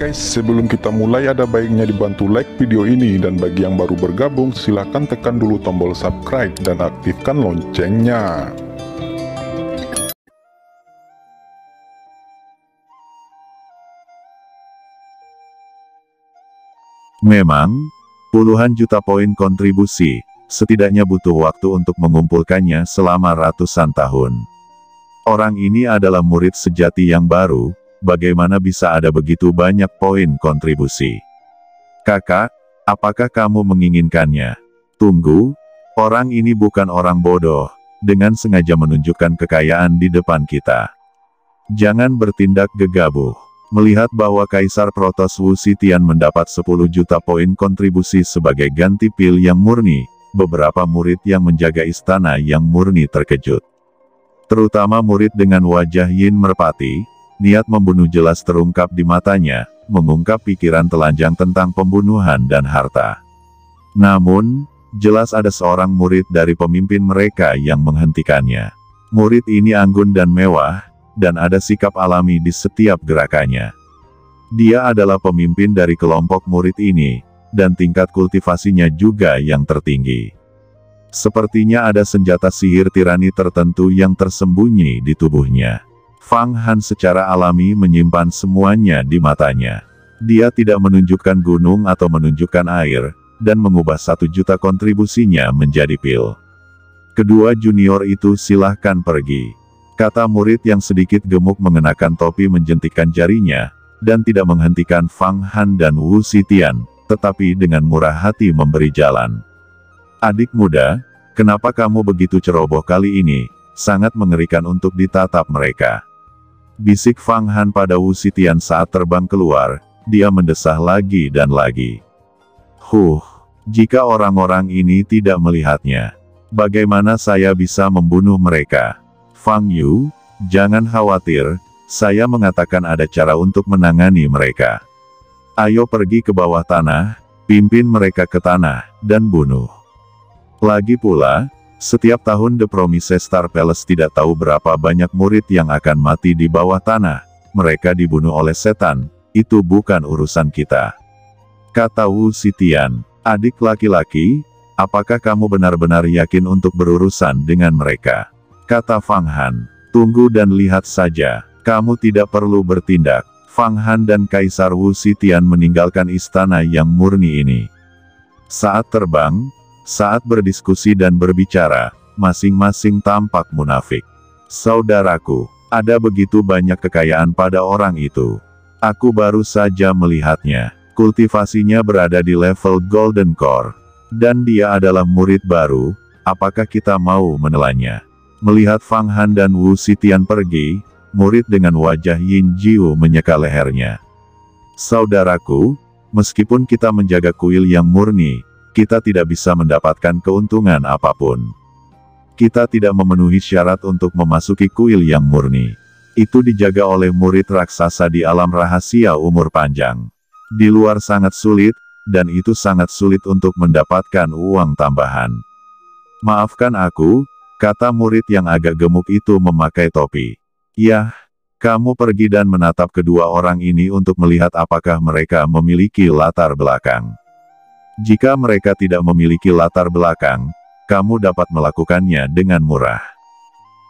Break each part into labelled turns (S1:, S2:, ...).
S1: guys, sebelum kita mulai ada baiknya dibantu like video ini, dan bagi yang baru bergabung silahkan tekan dulu tombol subscribe dan aktifkan loncengnya.
S2: Memang, puluhan juta poin kontribusi, setidaknya butuh waktu untuk mengumpulkannya selama ratusan tahun. Orang ini adalah murid sejati yang baru, bagaimana bisa ada begitu banyak poin kontribusi? Kakak, apakah kamu menginginkannya? Tunggu, orang ini bukan orang bodoh, dengan sengaja menunjukkan kekayaan di depan kita. Jangan bertindak gegabah. Melihat bahwa Kaisar Protoss Wu Zetian mendapat 10 juta poin kontribusi sebagai ganti pil yang murni, beberapa murid yang menjaga istana yang murni terkejut. Terutama murid dengan wajah yin merpati, niat membunuh jelas terungkap di matanya, mengungkap pikiran telanjang tentang pembunuhan dan harta. Namun, jelas ada seorang murid dari pemimpin mereka yang menghentikannya. Murid ini anggun dan mewah, dan ada sikap alami di setiap gerakannya. Dia adalah pemimpin dari kelompok murid ini, dan tingkat kultivasinya juga yang tertinggi. Sepertinya ada senjata sihir tirani tertentu yang tersembunyi di tubuhnya. Fang Han secara alami menyimpan semuanya di matanya. Dia tidak menunjukkan gunung atau menunjukkan air, dan mengubah 1 juta kontribusinya menjadi pil. Kedua junior itu silahkan pergi, kata murid yang sedikit gemuk mengenakan topi menjentikkan jarinya, dan tidak menghentikan Fang Han dan Wu Zetian, tetapi dengan murah hati memberi jalan. Adik muda, kenapa kamu begitu ceroboh kali ini? Sangat mengerikan untuk ditatap mereka. Bisik Fang Han pada Wu Zetian saat terbang keluar, dia mendesah lagi dan lagi. Jika orang-orang ini tidak melihatnya, bagaimana saya bisa membunuh mereka? Fang Yu, jangan khawatir, saya mengatakan ada cara untuk menangani mereka. Ayo pergi ke bawah tanah, pimpin mereka ke tanah, dan bunuh. Lagi pula, setiap tahun The Promise Star Palace tidak tahu berapa banyak murid yang akan mati di bawah tanah. Mereka dibunuh oleh setan, itu bukan urusan kita. Kata Wu Zetian, adik laki-laki, apakah kamu benar-benar yakin untuk berurusan dengan mereka? Kata Fang Han, tunggu dan lihat saja, kamu tidak perlu bertindak. Fang Han dan Kaisar Wu Zetian meninggalkan istana yang murni ini. Saat terbang, saat berdiskusi dan berbicara, masing-masing tampak munafik. Saudaraku, ada begitu banyak kekayaan pada orang itu. Aku baru saja melihatnya. Kultivasinya berada di level Golden Core. Dan dia adalah murid baru, apakah kita mau menelannya? Melihat Fang Han dan Wu Zetian pergi, murid dengan wajah Yin Jiu menyeka lehernya. Saudaraku, meskipun kita menjaga kuil yang murni, kita tidak bisa mendapatkan keuntungan apapun. Kita tidak memenuhi syarat untuk memasuki kuil yang murni. Itu dijaga oleh murid raksasa di alam rahasia umur panjang. Di luar sangat sulit, dan itu sangat sulit untuk mendapatkan uang tambahan. Maafkan aku, kata murid yang agak gemuk itu memakai topi. Yah, kamu pergi dan menatap kedua orang ini untuk melihat apakah mereka memiliki latar belakang. Jika mereka tidak memiliki latar belakang, kamu dapat melakukannya dengan murah.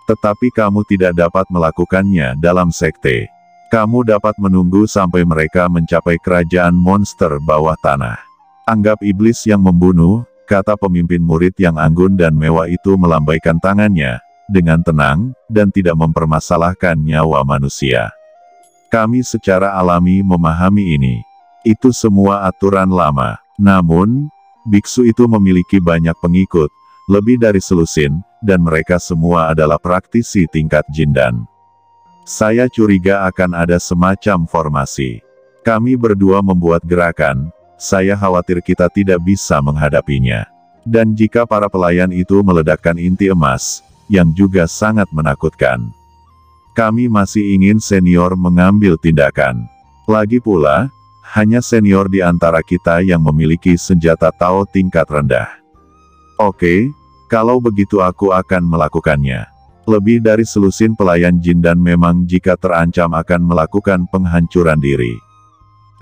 S2: Tetapi kamu tidak dapat melakukannya dalam sekte. Kamu dapat menunggu sampai mereka mencapai kerajaan monster bawah tanah. Anggap iblis yang membunuh, kata pemimpin murid yang anggun dan mewah itu melambaikan tangannya, dengan tenang, dan tidak mempermasalahkan nyawa manusia. Kami secara alami memahami ini. Itu semua aturan lama. Namun, biksu itu memiliki banyak pengikut, lebih dari selusin, dan mereka semua adalah praktisi tingkat jindan. Saya curiga akan ada semacam formasi. Kami berdua membuat gerakan, saya khawatir kita tidak bisa menghadapinya. Dan jika para pelayan itu meledakkan inti emas, yang juga sangat menakutkan. Kami masih ingin senior mengambil tindakan. Lagi pula, hanya senior di antara kita yang memiliki senjata Tao tingkat rendah. Oke, kalau begitu aku akan melakukannya. Lebih dari selusin pelayan jin dan memang jika terancam akan melakukan penghancuran diri.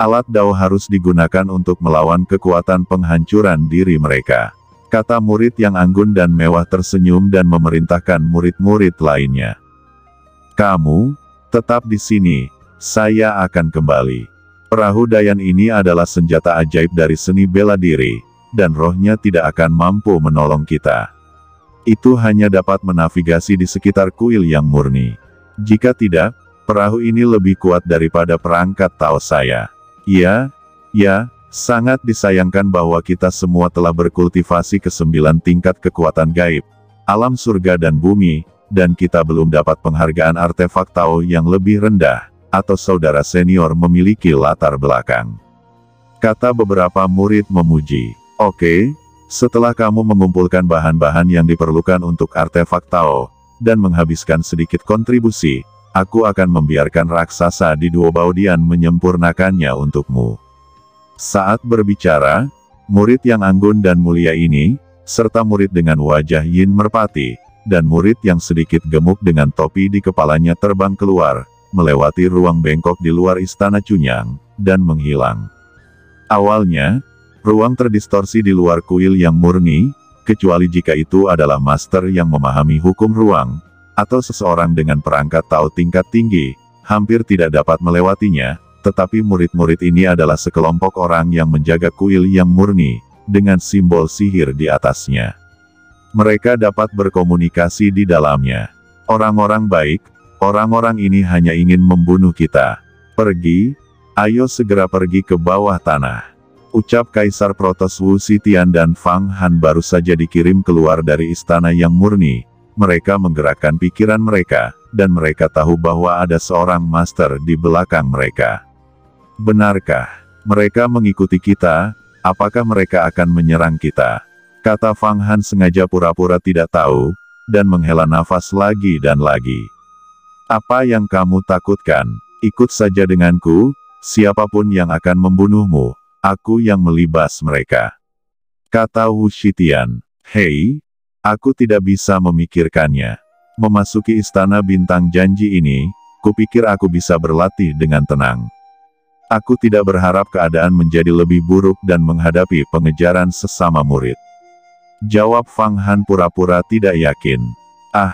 S2: Alat Dao harus digunakan untuk melawan kekuatan penghancuran diri mereka. Kata murid yang anggun dan mewah tersenyum dan memerintahkan murid-murid lainnya. Kamu, tetap di sini, saya akan kembali. Perahu Dayan ini adalah senjata ajaib dari seni bela diri, dan rohnya tidak akan mampu menolong kita. Itu hanya dapat menavigasi di sekitar kuil yang murni. Jika tidak, perahu ini lebih kuat daripada perangkat Tao saya. Ya, sangat disayangkan bahwa kita semua telah berkultivasi ke 9 tingkat kekuatan gaib, alam surga dan bumi, dan kita belum dapat penghargaan artefak Tao yang lebih rendah, atau saudara senior memiliki latar belakang. Kata beberapa murid memuji. Oke, setelah kamu mengumpulkan bahan-bahan yang diperlukan untuk artefak Tao, dan menghabiskan sedikit kontribusi, aku akan membiarkan raksasa di Duo Baodian menyempurnakannya untukmu. Saat berbicara, murid yang anggun dan mulia ini, serta murid dengan wajah yin merpati, dan murid yang sedikit gemuk dengan topi di kepalanya terbang keluar, melewati ruang bengkok di luar istana Cunyang, dan menghilang. Awalnya, ruang terdistorsi di luar kuil yang murni, kecuali jika itu adalah master yang memahami hukum ruang, atau seseorang dengan perangkat Tao tingkat tinggi, hampir tidak dapat melewatinya, tetapi murid-murid ini adalah sekelompok orang yang menjaga kuil yang murni, dengan simbol sihir di atasnya. Mereka dapat berkomunikasi di dalamnya. Orang-orang baik, orang-orang ini hanya ingin membunuh kita. Pergi, ayo segera pergi ke bawah tanah. Ucap Kaisar Protos Wu Zetian dan Fang Han baru saja dikirim keluar dari istana yang murni. Mereka menggerakkan pikiran mereka, dan mereka tahu bahwa ada seorang master di belakang mereka. Benarkah mereka mengikuti kita? Apakah mereka akan menyerang kita? Kata Fang Han sengaja pura-pura tidak tahu, dan menghela nafas lagi dan lagi. Apa yang kamu takutkan? Ikut saja denganku, siapapun yang akan membunuhmu, aku yang melibas mereka. Kata Wu Zetian. Hei, aku tidak bisa memikirkannya. Memasuki istana bintang janji ini, kupikir aku bisa berlatih dengan tenang. Aku tidak berharap keadaan menjadi lebih buruk dan menghadapi pengejaran sesama murid. Jawab Fang Han pura-pura tidak yakin. Ah,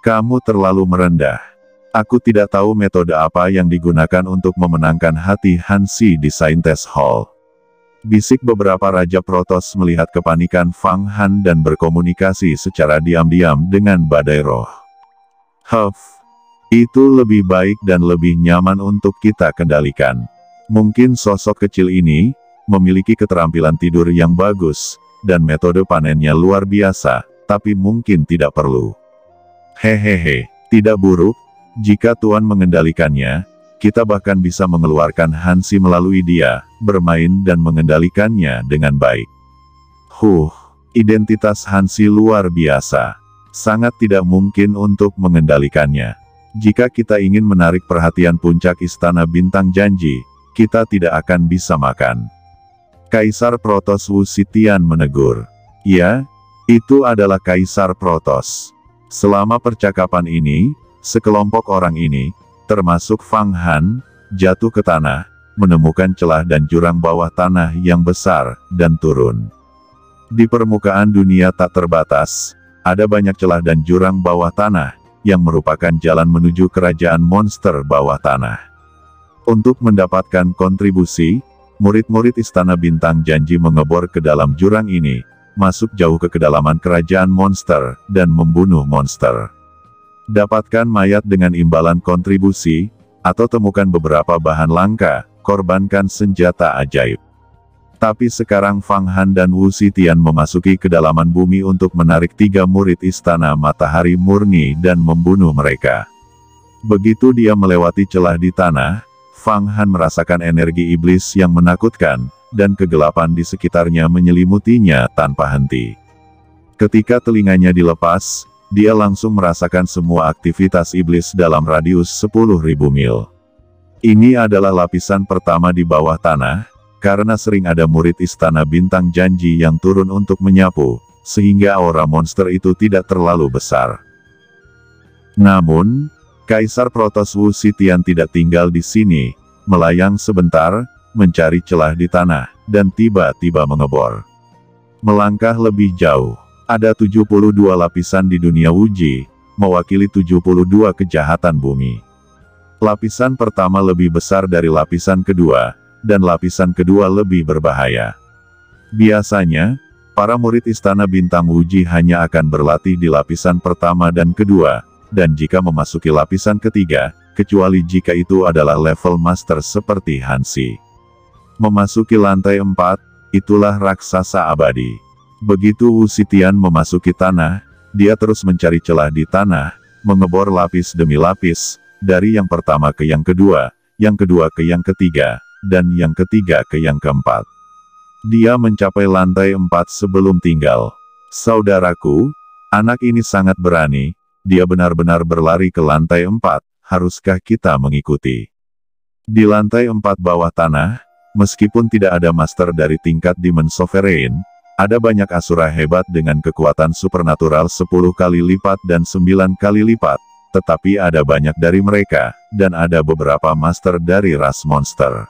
S2: kamu terlalu merendah. Aku tidak tahu metode apa yang digunakan untuk memenangkan hati Hansi di Saintes Hall. Bisik beberapa Raja Protos melihat kepanikan Fang Han dan berkomunikasi secara diam-diam dengan badai roh. Itu lebih baik dan lebih nyaman untuk kita kendalikan. Mungkin sosok kecil ini memiliki keterampilan tidur yang bagus, dan metode panennya luar biasa, tapi mungkin tidak perlu. Hehehe, tidak buruk, jika Tuan mengendalikannya, kita bahkan bisa mengeluarkan Hansi melalui dia, bermain dan mengendalikannya dengan baik. Identitas Hansi luar biasa. Sangat tidak mungkin untuk mengendalikannya. Jika kita ingin menarik perhatian puncak istana bintang janji, kita tidak akan bisa makan. Kaisar Protos Wu Zetian menegur. Ya, itu adalah Kaisar Protos. Selama percakapan ini, sekelompok orang ini, termasuk Fang Han, jatuh ke tanah, menemukan celah dan jurang bawah tanah yang besar, dan turun. Di permukaan dunia tak terbatas, ada banyak celah dan jurang bawah tanah, yang merupakan jalan menuju kerajaan monster bawah tanah. Untuk mendapatkan kontribusi, murid-murid Istana Bintang Janji mengebor ke dalam jurang ini, masuk jauh ke kedalaman kerajaan monster, dan membunuh monster. Dapatkan mayat dengan imbalan kontribusi, atau temukan beberapa bahan langka, korbankan senjata ajaib. Tapi sekarang Fang Han dan Wu Zetian memasuki kedalaman bumi untuk menarik 3 murid Istana Matahari Murni dan membunuh mereka. Begitu dia melewati celah di tanah, Fang Han merasakan energi iblis yang menakutkan, dan kegelapan di sekitarnya menyelimutinya tanpa henti. Ketika telinganya dilepas, dia langsung merasakan semua aktivitas iblis dalam radius 10.000 mil. Ini adalah lapisan pertama di bawah tanah, karena sering ada murid Istana Bintang Janji yang turun untuk menyapu, sehingga aura monster itu tidak terlalu besar. Namun, Kaisar Protos Wu Zetian tidak tinggal di sini, melayang sebentar, mencari celah di tanah, dan tiba-tiba mengebor. Melangkah lebih jauh, ada 72 lapisan di dunia Wuji, mewakili 72 kejahatan bumi. Lapisan pertama lebih besar dari lapisan kedua, dan lapisan kedua lebih berbahaya. Biasanya, para murid Istana Bintang Wuji hanya akan berlatih di lapisan pertama dan kedua, dan jika memasuki lapisan ketiga, kecuali jika itu adalah level master seperti Hansi. Memasuki lantai 4, itulah raksasa abadi. Begitu Wu Zetian memasuki tanah, dia terus mencari celah di tanah, mengebor lapis demi lapis, dari yang pertama ke yang kedua ke yang ketiga, dan yang ketiga ke yang keempat. Dia mencapai lantai 4 sebelum tinggal. Saudaraku, anak ini sangat berani, dia benar-benar berlari ke lantai 4, haruskah kita mengikuti? Di lantai 4 bawah tanah, meskipun tidak ada master dari tingkat Demon Sovereign, ada banyak asura hebat dengan kekuatan supernatural 10 kali lipat dan 9 kali lipat, tetapi ada banyak dari mereka, dan ada beberapa master dari ras monster.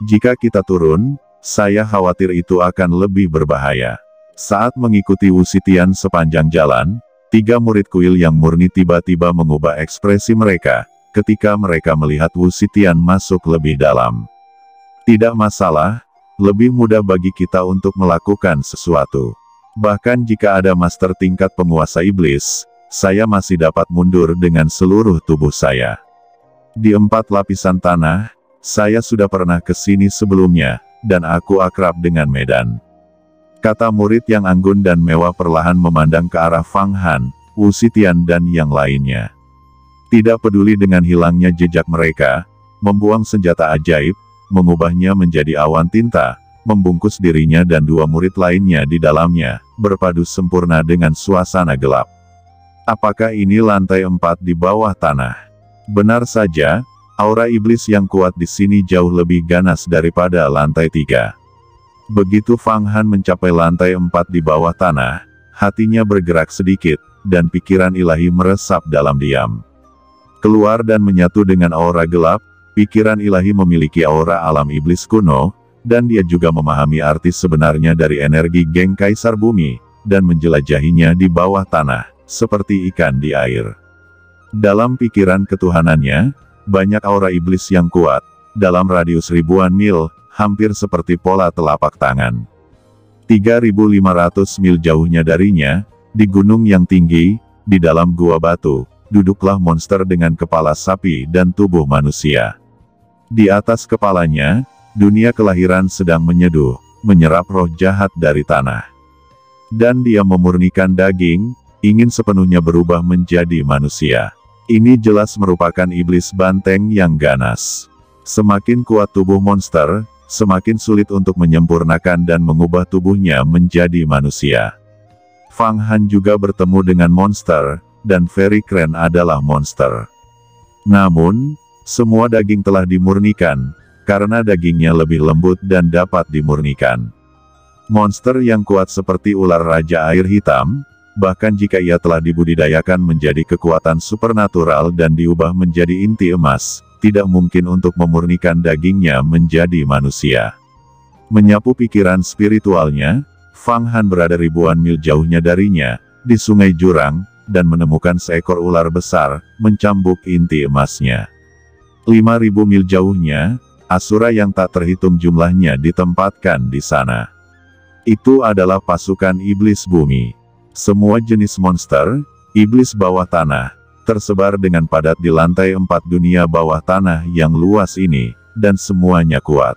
S2: Jika kita turun, saya khawatir itu akan lebih berbahaya. Saat mengikuti Wu Zetian sepanjang jalan, 3 murid kuil yang murni tiba-tiba mengubah ekspresi mereka, ketika mereka melihat Wu Zetian masuk lebih dalam. Tidak masalah, lebih mudah bagi kita untuk melakukan sesuatu. Bahkan jika ada master tingkat penguasa iblis, saya masih dapat mundur dengan seluruh tubuh saya. Di 4 lapisan tanah, saya sudah pernah ke sini sebelumnya, dan aku akrab dengan medan. Kata murid yang anggun dan mewah perlahan memandang ke arah Fang Han, Wu Zetian dan yang lainnya. Tidak peduli dengan hilangnya jejak mereka, membuang senjata ajaib, mengubahnya menjadi awan tinta, membungkus dirinya dan 2 murid lainnya di dalamnya, berpadu sempurna dengan suasana gelap. Apakah ini lantai 4 di bawah tanah? Benar saja, aura iblis yang kuat di sini jauh lebih ganas daripada lantai 3. Begitu Fang Han mencapai lantai 4 di bawah tanah, hatinya bergerak sedikit, dan pikiran ilahi meresap dalam diam. Keluar dan menyatu dengan aura gelap, pikiran ilahi memiliki aura alam iblis kuno, dan dia juga memahami arti sebenarnya dari energi geng Kaisar Bumi, dan menjelajahinya di bawah tanah, seperti ikan di air. Dalam pikiran ketuhanannya, banyak aura iblis yang kuat, dalam radius ribuan mil, hampir seperti pola telapak tangan. 3.500 mil jauhnya darinya, di gunung yang tinggi, di dalam gua batu, duduklah monster dengan kepala sapi dan tubuh manusia. Di atas kepalanya, dunia kelahiran sedang menyeduh, menyerap roh jahat dari tanah. Dan dia memurnikan daging, ingin sepenuhnya berubah menjadi manusia. Ini jelas merupakan iblis banteng yang ganas. Semakin kuat tubuh monster, semakin sulit untuk menyempurnakan dan mengubah tubuhnya menjadi manusia. Fang Han juga bertemu dengan monster, dan Fairy Crane adalah monster. Namun, semua daging telah dimurnikan, karena dagingnya lebih lembut dan dapat dimurnikan. Monster yang kuat seperti ular raja air hitam, bahkan jika ia telah dibudidayakan menjadi kekuatan supernatural dan diubah menjadi inti emas, tidak mungkin untuk memurnikan dagingnya menjadi manusia. Menyapu pikiran spiritualnya, Fang Han berada ribuan mil jauhnya darinya, di sungai jurang, dan menemukan seekor ular besar, mencambuk inti emasnya. 5.000 mil jauhnya, asura yang tak terhitung jumlahnya ditempatkan di sana. Itu adalah pasukan iblis bumi. Semua jenis monster, iblis bawah tanah, tersebar dengan padat di lantai 4 dunia bawah tanah yang luas ini, dan semuanya kuat.